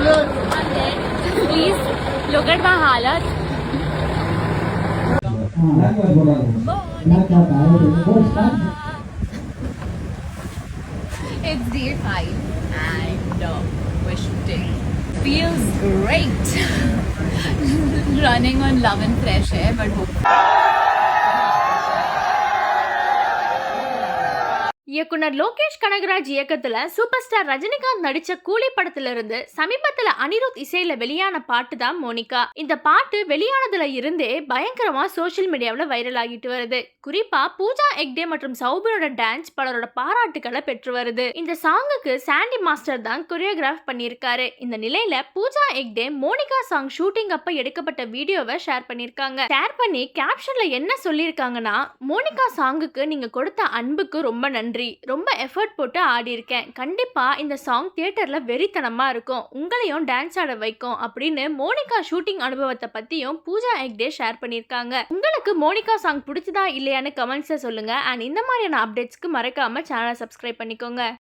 Please look at my halat. It's day 5 and we're shooting. Feels great. Running on love and fresh air, but இயக்குனர் லோகேஷ் கனகராஜ் இயக்கத்துல super star Rajinikanth நடிச்ச கூலி படத்துல இருந்து சமீபத்துல அனிருத் இசையில வெளியான பாட்டு தான் மோனிகா. இந்த பாட்டு வெளியானதுல இருந்தே பயங்கரமா சோசியல் மீடியாவில் வைரல் ஆகிட்டு வருது. குறிப்பா பூஜா எக்டே மற்றும் சௌபினோட டான்ஸ் பலரோட பாராட்டுகளை பெற்று வருது. இந்த சாங்குக்கு சாண்டி மாஸ்டர் தான் கொரியோகிராஃப் பண்ணியிருக்காரு. இந்த நிலையில பூஜா எக்டே மோனிகா சாங் ஷூட்டிங் அப்ப எடுக்கப்பட்ட வீடியோவை ஷேர் பண்ணிருக்காங்க. ஷேர் பண்ணி கேப்ஷன்ல என்ன சொல்லியிருக்காங்கன்னா, மோனிகா சாங்குக்கு நீங்க கொடுத்த அன்புக்கு ரொம்ப நன்றி, ரொம்ப எஃபர்ட் போட்டு ஆடி இருக்கேன். கண்டிப்பா இந்த சாங் தியேட்டர்ல வெறித்தனமா இருக்கும், உங்களையும் டான்ஸ் ஆட வைக்கும் அப்படின்னு மோனிகா ஷூட்டிங் அனுபவத்தை பத்தியும் பூஜா எக்டே ஷேர் பண்ணிருக்காங்க. உங்களுக்கு மோனிகா சாங் பிடிச்சதா இல்லையான்னு கமெண்ட்ஸ்ல சொல்லுங்க. அண்ட் இந்த மாதிரியான அப்டேட்ஸ்க்கு மறக்காம சேனலை சப்ஸ்கிரைப் பண்ணிக்கோங்க.